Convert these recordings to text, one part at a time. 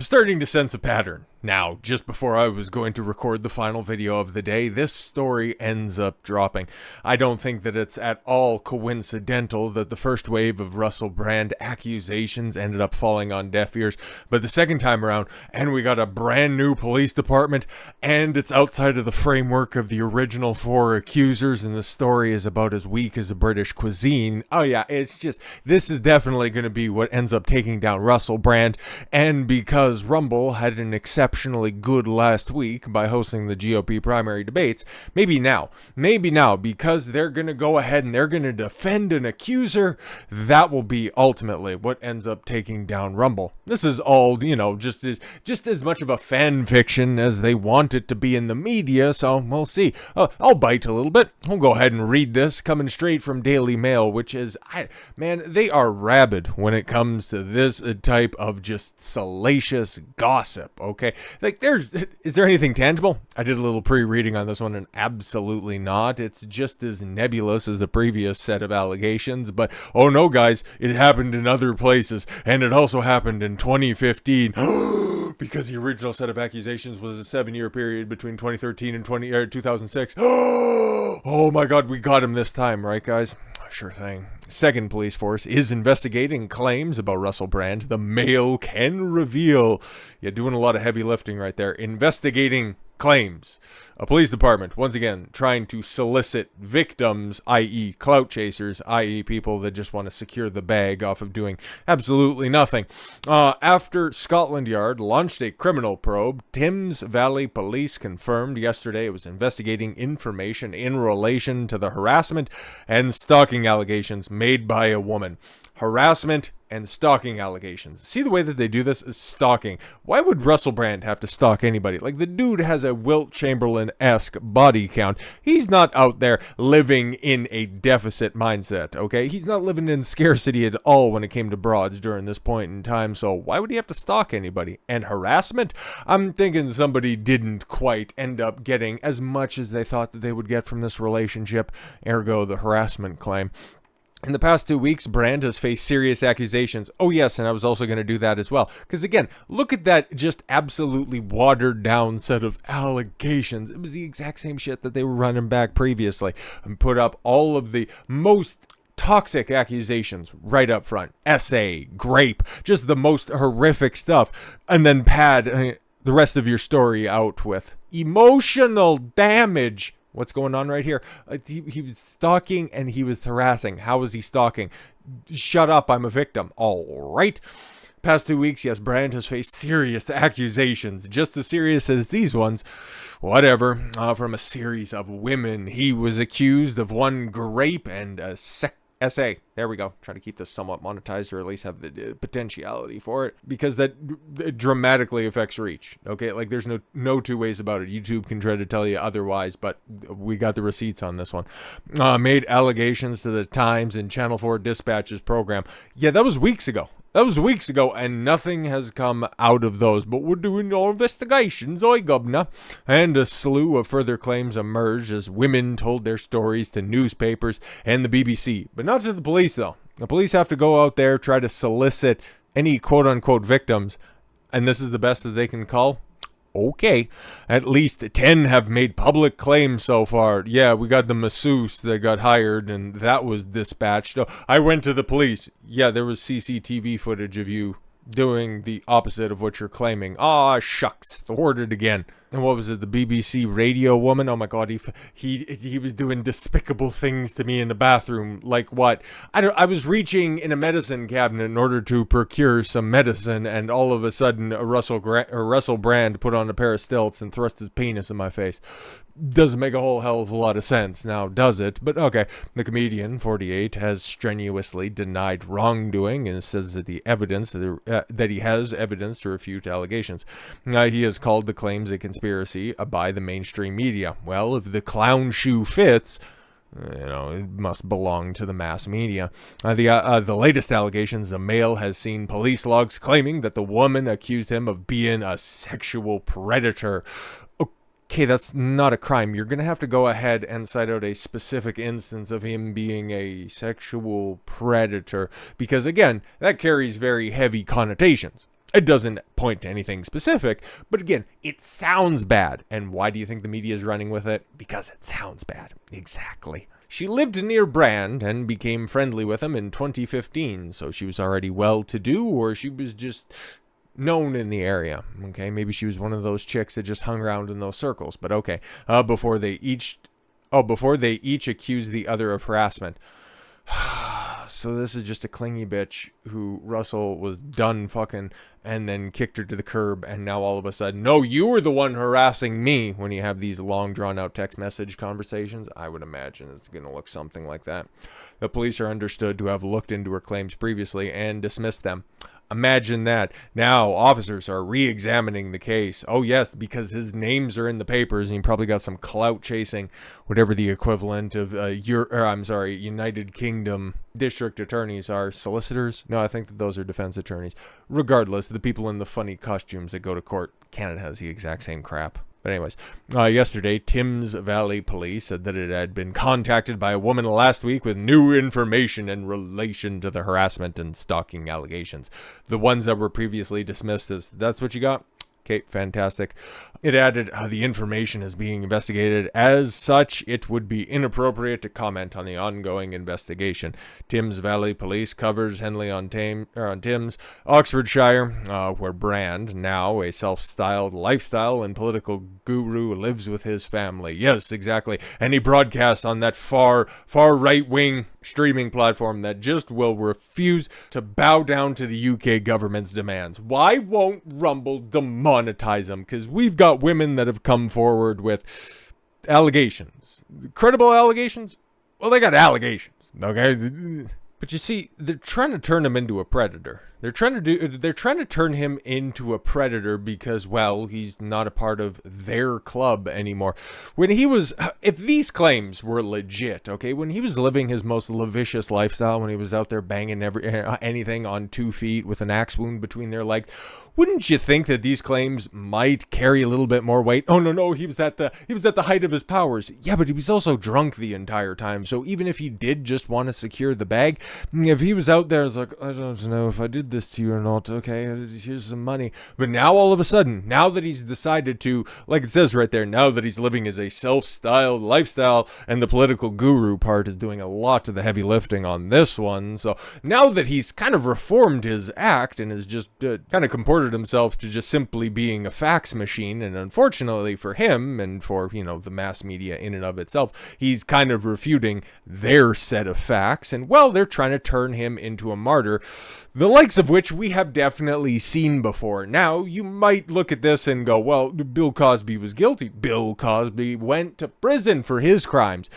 I'm starting to sense a pattern. Now, just before I was going to record the final video of the day, this story ends up dropping. I don't think that it's at all coincidental that the first wave of Russell Brand accusations ended up falling on deaf ears, but the second time around, and we got a brand new police department, and it's outside of the framework of the original 4 accusers, and the story is about as weak as a British cuisine. Oh yeah, it's just, this is definitely going to be what ends up taking down Russell Brand, and because Rumble had an exceptionally good last week by hosting the GOP primary debates, maybe now, because they're going to go ahead and they're going to defend an accuser, that will be ultimately what ends up taking down Rumble. This is all, you know, just as much of a fan fiction as they want it to be in the media, so we'll see. I'll bite a little bit. We'll go ahead and read this, coming straight from Daily Mail, which is, man, they are rabid when it comes to this type of just salacious gossip, okay? Like, is there anything tangible? I did a little pre-reading on this one, and absolutely not. It's just as nebulous as the previous set of allegations, but, oh no, guys, it happened in other places, and it also happened in 2015, because the original set of accusations was a 7-year period between 2013 and 2006. Oh my god, we got him this time, right, guys? Sure thing. Second police force is investigating claims about Russell Brand. The Mail can reveal. Yeah, doing a lot of heavy lifting right there. Investigating claims. A police department, once again, trying to solicit victims, i.e. clout chasers, i.e. people that just want to secure the bag off of doing absolutely nothing. After Scotland Yard launched a criminal probe, Thames Valley Police confirmed yesterday it was investigating information in relation to the harassment and stalking allegations made by a woman. Harassment and stalking allegations. See the way that they do this is stalking. Why would Russell Brand have to stalk anybody? Like, the dude has a Wilt Chamberlain-esque body count. He's not out there living in a deficit mindset, okay? He's not living in scarcity at all when it came to broads during this point in time, so why would he have to stalk anybody? And harassment? I'm thinking somebody didn't quite end up getting as much as they thought that they would get from this relationship, ergo the harassment claim. In the past 2 weeks, Brand has faced serious accusations. Oh yes, and I was also going to do that as well. Because again, look at that just absolutely watered down set of allegations. It was the exact same shit that they were running back previously. And put up all of the most toxic accusations right up front. Essay, grape, just the most horrific stuff. And then pad the rest of your story out with emotional damage. What's going on right here? He was stalking and he was harassing. How was he stalking? Shut up, I'm a victim. All right. Past 2 weeks, yes, Brand has faced serious accusations, just as serious as these ones. Whatever. From a series of women. He was accused of one grape and a essay. There we go. Try to keep this somewhat monetized, or at least have the potentiality for it, because that dramatically affects reach. Okay, like there's no two ways about it. YouTube can try to tell you otherwise, but we got the receipts on this one. Made allegations to the Times and Channel 4 Dispatch's program. Yeah, that was weeks ago. And nothing has come out of those. But we're doing no investigations, oi governor. And a slew of further claims emerged as women told their stories to newspapers and the BBC. But not to the police, though. The police have to go out there, try to solicit any quote-unquote victims. And this is the best that they can call. Okay, at least 10 have made public claims so far. Yeah, we got the masseuse that got hired, and that was dispatched. Oh, I went to the police. Yeah, there was CCTV footage of you doing the opposite of what you're claiming. Ah, shucks, thwarted again. And what was it, the BBC radio woman? Oh my god, he was doing despicable things to me in the bathroom. Like what? I was reaching in a medicine cabinet in order to procure some medicine, and all of a sudden Russell Brand put on a pair of stilts and thrust his penis in my face. Doesn't make a whole hell of a lot of sense now, does it? But okay. The comedian, 48, has strenuously denied wrongdoing and says that that he has evidence to refute allegations. He has called the claims a conspiracy by the mainstream media. Well, if the clown shoe fits, it must belong to the mass media. The latest allegations, the Mail has seen police logs claiming that the woman accused him of being a sexual predator. Okay, that's not a crime. You're going to have to go ahead and cite out a specific instance of him being a sexual predator, because again, that carries very heavy connotations. It doesn't point to anything specific, but again, it sounds bad. And why do you think the media is running with it? Because it sounds bad. Exactly. She lived near Brand and became friendly with him in 2015, so she was already well-to-do, or she was just known in the area. Okay, maybe she was one of those chicks that just hung around in those circles, but okay. Before they each accused the other of harassment. So this is just a clingy bitch who Russell was done fucking and then kicked her to the curb, and now all of a sudden, no, you were the one harassing me. When you have these long drawn out text message conversations, I would imagine it's going to look something like that. The police are understood to have looked into her claims previously and dismissed them. Imagine that. Now officers are re-examining the case. Oh yes, because his names are in the papers, and he probably got some clout chasing, whatever the equivalent of United Kingdom district attorneys are. Solicitors? No, I think that those are defense attorneys. Regardless, the people in the funny costumes that go to court. Canada has the exact same crap. But anyways, yesterday, Thames Valley Police said that it had been contacted by a woman last week with new information in relation to the harassment and stalking allegations. The ones that were previously dismissed as, that's what you got? Okay, fantastic. It added, the information is being investigated. As such, it would be inappropriate to comment on the ongoing investigation. Thames Valley Police covers Henley on Thames, Oxfordshire, where Brand, now a self-styled lifestyle and political guru, lives with his family. Yes, exactly. And he broadcasts on that far right-wing streaming platform that just will refuse to bow down to the UK government's demands. Why won't Rumble demonetize them? Because we've got women that have come forward with allegations. Credible allegations? Well, they got allegations, okay? But you see, they're trying to turn him into a predator. They're trying to turn him into a predator because, well, he's not a part of their club anymore. When he was, if these claims were legit, okay, when he was living his most lascivious lifestyle, when he was out there banging anything on 2 feet with an axe wound between their legs, wouldn't you think that these claims might carry a little bit more weight? Oh no, he was at the height of his powers. Yeah, but he was also drunk the entire time. So even if he did just want to secure the bag, if he was out there, it's like, I don't know if I did this to you or not. Okay, here's some money. But now all of a sudden, now that he's decided to, like it says right there, now that he's living as a self-styled lifestyle, and the political guru part is doing a lot of the heavy lifting on this one. So now that he's kind of reformed his act and is just kind of comported himself to just simply being a fax machine, and unfortunately for him and for, the mass media in and of itself, he's kind of refuting their set of facts, and well, they're trying to turn him into a martyr, the likes of which we have definitely seen before. Now, you might look at this and go, well, Bill Cosby was guilty. Bill Cosby went to prison for his crimes.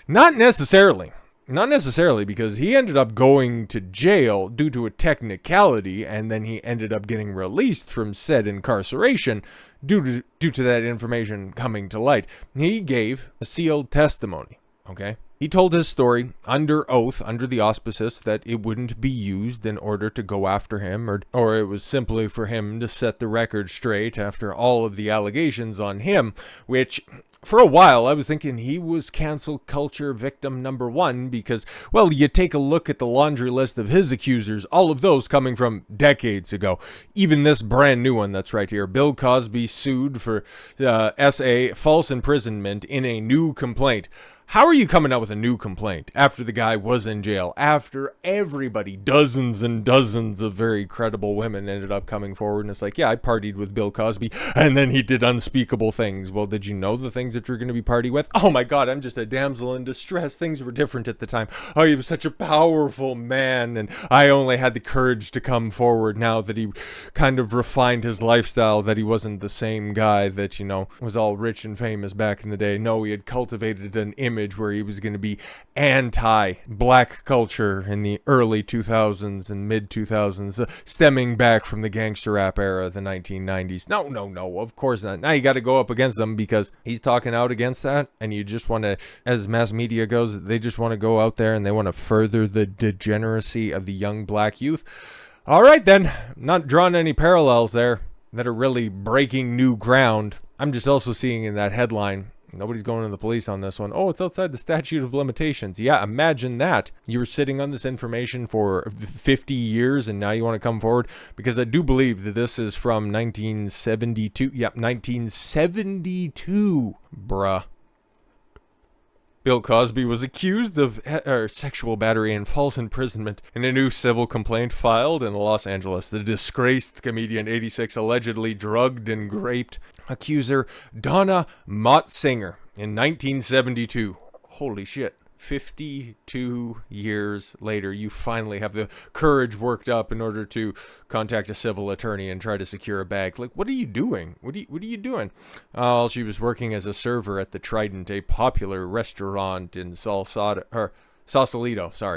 Not necessarily. Not necessarily, because he ended up going to jail due to a technicality, and then he ended up getting released from said incarceration due to that information coming to light. He gave a sealed testimony, okay? He told his story under oath, under the auspices that it wouldn't be used in order to go after him, or it was simply for him to set the record straight after all of the allegations on him, which, for a while, I was thinking he was cancel culture victim number one because, well, you take a look at the laundry list of his accusers, all of those coming from decades ago. Even this brand new one that's right here. Bill Cosby sued for SA false imprisonment in a new complaint. How are you coming out with a new complaint after the guy was in jail, after everybody, dozens and dozens of very credible women ended up coming forward, and it's like, yeah, I partied with Bill Cosby, and then he did unspeakable things. Well, did you know the things that you're going to be party with? Oh my God, I'm just a damsel in distress. Things were different at the time. Oh, he was such a powerful man, and I only had the courage to come forward now that he kind of refined his lifestyle, that he wasn't the same guy that, was all rich and famous back in the day. No, he had cultivated an image where he was going to be anti-black culture in the early 2000s and mid-2000s, stemming back from the gangster rap era, the 1990s. No, of course not. Now you got to go up against him because he's talking out against that, and you just want to, as mass media goes, they just want to go out there and they want to further the degeneracy of the young black youth. All right, then. Not drawing any parallels there that are really breaking new ground. I'm just also seeing in that headline Nobody's going to the police on this one. Oh, it's outside the statute of limitations. Yeah, imagine that. You were sitting on this information for 50 years and now you want to come forward? Because I do believe that this is from 1972. Yep, 1972, bruh. Bill Cosby was accused of sexual battery and false imprisonment in a new civil complaint filed in Los Angeles. The disgraced comedian, 86, allegedly drugged and raped accuser Donna Motsinger in 1972. Holy shit. 52 years later, you finally have the courage worked up in order to contact a civil attorney and try to secure a bag. Like, what are you doing? What are you doing? She was working as a server at the Trident, a popular restaurant in Sausalito,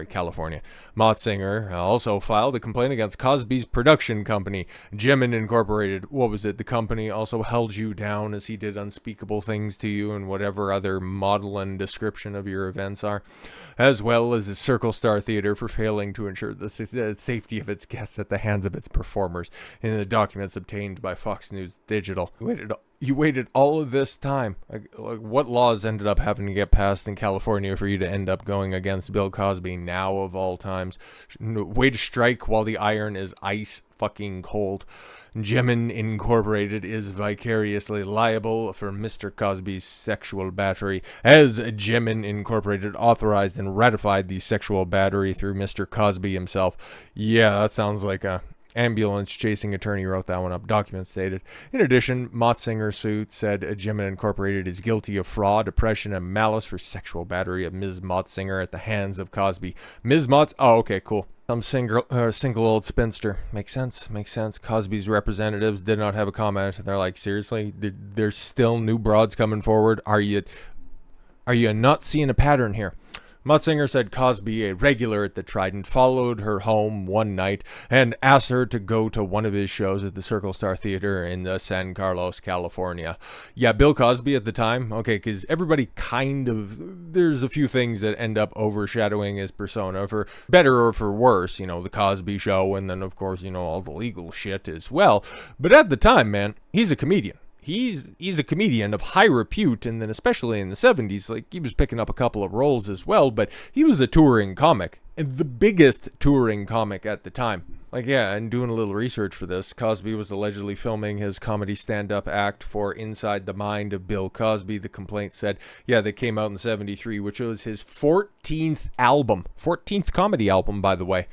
California. Motsinger also filed a complaint against Cosby's production company, Jimin Incorporated. What was it? The company also held you down as he did unspeakable things to you and whatever other model and description of your events are, as well as the Circle Star Theater for failing to ensure the safety of its guests at the hands of its performers in the documents obtained by Fox News Digital. You waited all of this time. Like, what laws ended up having to get passed in California for you to end up going against Bill Cosby now of all times? Way to strike while the iron is ice fucking cold. Jimin Incorporated is vicariously liable for Mr. Cosby's sexual battery, as Jimin Incorporated authorized and ratified the sexual battery through Mr. Cosby himself. Yeah, that sounds like a ambulance chasing attorney wrote that one up. Documents stated. In addition, Motsinger's suit said Jimin Incorporated is guilty of fraud, oppression, and malice for sexual battery of Ms. Motsinger at the hands of Cosby. Ms. Oh, okay, cool. Some single old spinster. Makes sense. Cosby's representatives did not have a comment. They're like, seriously? There's still new broads coming forward? Are you not seeing a pattern here? Motsinger said Cosby, a regular at the Trident, followed her home one night and asked her to go to one of his shows at the Circle Star Theater in San Carlos, California. Yeah, Bill Cosby at the time. Okay, because everybody there's a few things that end up overshadowing his persona, for better or for worse. You know, the Cosby Show, and then, of course, you know, all the legal shit as well. But at the time, man, he's a comedian. He's a comedian of high repute, and then especially in the 70s, like, he was picking up a couple of roles as well, but he was a touring comic, and the biggest touring comic at the time. Like, yeah, and doing a little research for this, Cosby was allegedly filming his comedy stand-up act for Inside the Mind of Bill Cosby. The complaint said, yeah, that came out in 73, which was his 14th comedy album, by the way.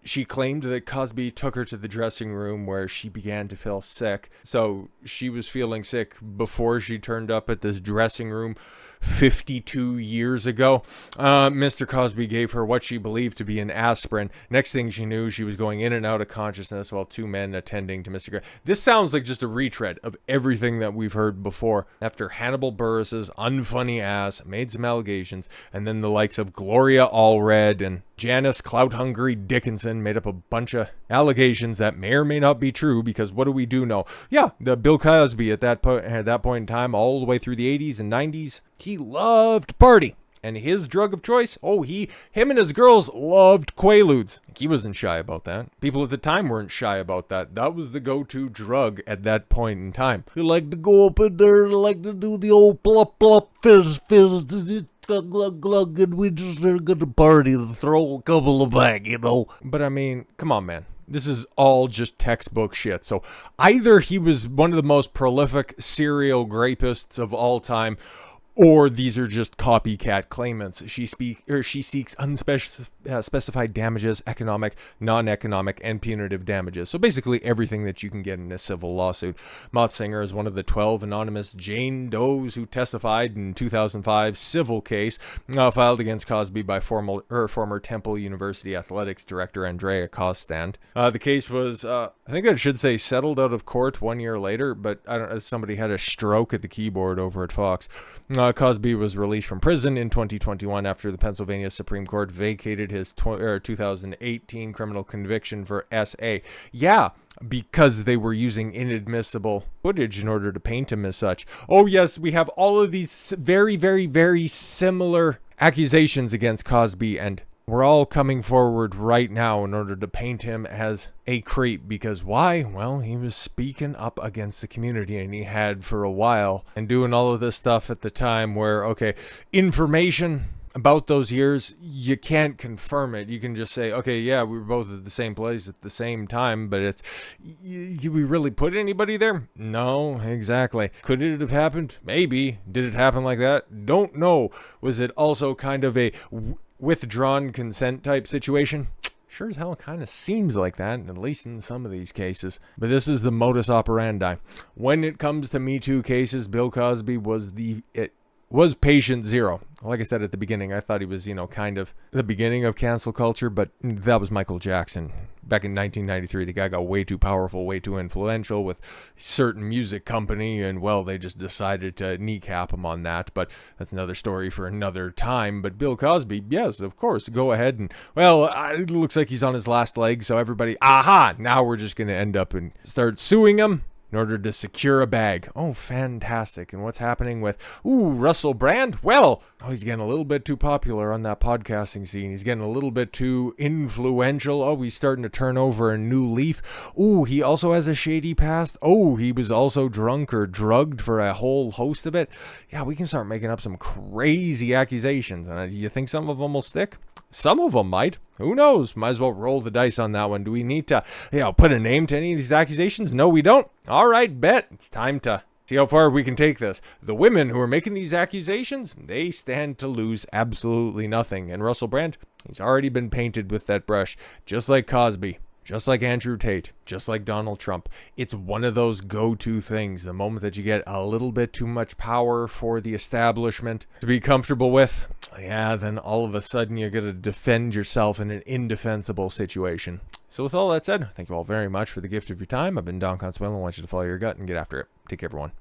She claimed that Cosby took her to the dressing room where she began to feel sick. So she was feeling sick before she turned up at this dressing room 52 years ago. Mr. Cosby gave her what she believed to be an aspirin. Next thing she knew, she was going in and out of consciousness while two men attending to Mr. This sounds like just a retread of everything that we've heard before. After Hannibal Buress's unfunny ass made some allegations, and then the likes of Gloria Allred and Janice Clout-Hungry Dickinson made up a bunch of allegations that may or may not be true, because what do we do know? Yeah, the Bill Cosby at that point in time, all the way through the 80s and 90s, he loved to party. And his drug of choice, him and his girls loved Quaaludes. He wasn't shy about that. People at the time weren't shy about that. That was the go-to drug at that point in time. You like to go up in there, like to do the old plop plop fizz fizz, glug glug, and we just are gonna party and throw a couple of back, you know. But I mean, come on, man. This is all just textbook shit. So either he was one of the most prolific serial rapists of all time, or these are just copycat claimants. She seeks unspecified damages, economic, non-economic, and punitive damages. So basically everything that you can get in a civil lawsuit. Motsinger is one of the 12 anonymous Jane Does who testified in 2005 civil case filed against Cosby by former Temple University athletics director Andrea Cosstand. The case was, I think I should say, settled out of court 1 year later, but I don't know, somebody had a stroke at the keyboard over at Fox. Cosby was released from prison in 2021 after the Pennsylvania Supreme Court vacated his 2018 criminal conviction for SA. Yeah, because they were using inadmissible footage in order to paint him as such. Oh yes, we have all of these very, very, very similar accusations against Cosby and we're all coming forward right now in order to paint him as a creep. Because why? Well, he was speaking up against the community, and he had for a while, and doing all of this stuff at the time where, okay, information about those years, you can't confirm it. You can just say, okay, yeah, we were both at the same place at the same time, but it's, did we really put anybody there? No, exactly. Could it have happened? Maybe. Did it happen like that? Don't know. Was it also kind of a withdrawn consent type situation? Sure as hell kind of seems like that, at least in some of these cases. But this is the modus operandi. When it comes to Me Too cases, Bill Cosby was patient zero. Like I said at the beginning, I thought he was, kind of the beginning of cancel culture, but that was Michael Jackson. Back in 1993, the guy got way too powerful, way too influential with a certain music company, and, well, they just decided to kneecap him on that, but that's another story for another time. But Bill Cosby, yes, of course, go ahead and, well, it looks like he's on his last leg, so everybody, aha, now we're just going to end up and start suing him in order to secure a bag. Oh, fantastic. And what's happening with, Russell Brand? Well, he's getting a little bit too popular on that podcasting scene. He's getting a little bit too influential. Oh, he's starting to turn over a new leaf. He also has a shady past. He was also drunk or drugged for a whole host of it. Yeah, we can start making up some crazy accusations. And you think some of them will stick? Some of them might. Who knows? Might as well roll the dice on that one. Do we need to, put a name to any of these accusations? No, we don't. All right, bet. It's time to see how far we can take this. The women who are making these accusations, they stand to lose absolutely nothing. And Russell Brand, he's already been painted with that brush, just like Cosby. Just like Andrew Tate, just like Donald Trump. It's one of those go-to things. The moment that you get a little bit too much power for the establishment to be comfortable with, then all of a sudden you're going to defend yourself in an indefensible situation. So with all that said, thank you all very much for the gift of your time. I've been Don Consuelo. I want you to follow your gut and get after it. Take care, everyone.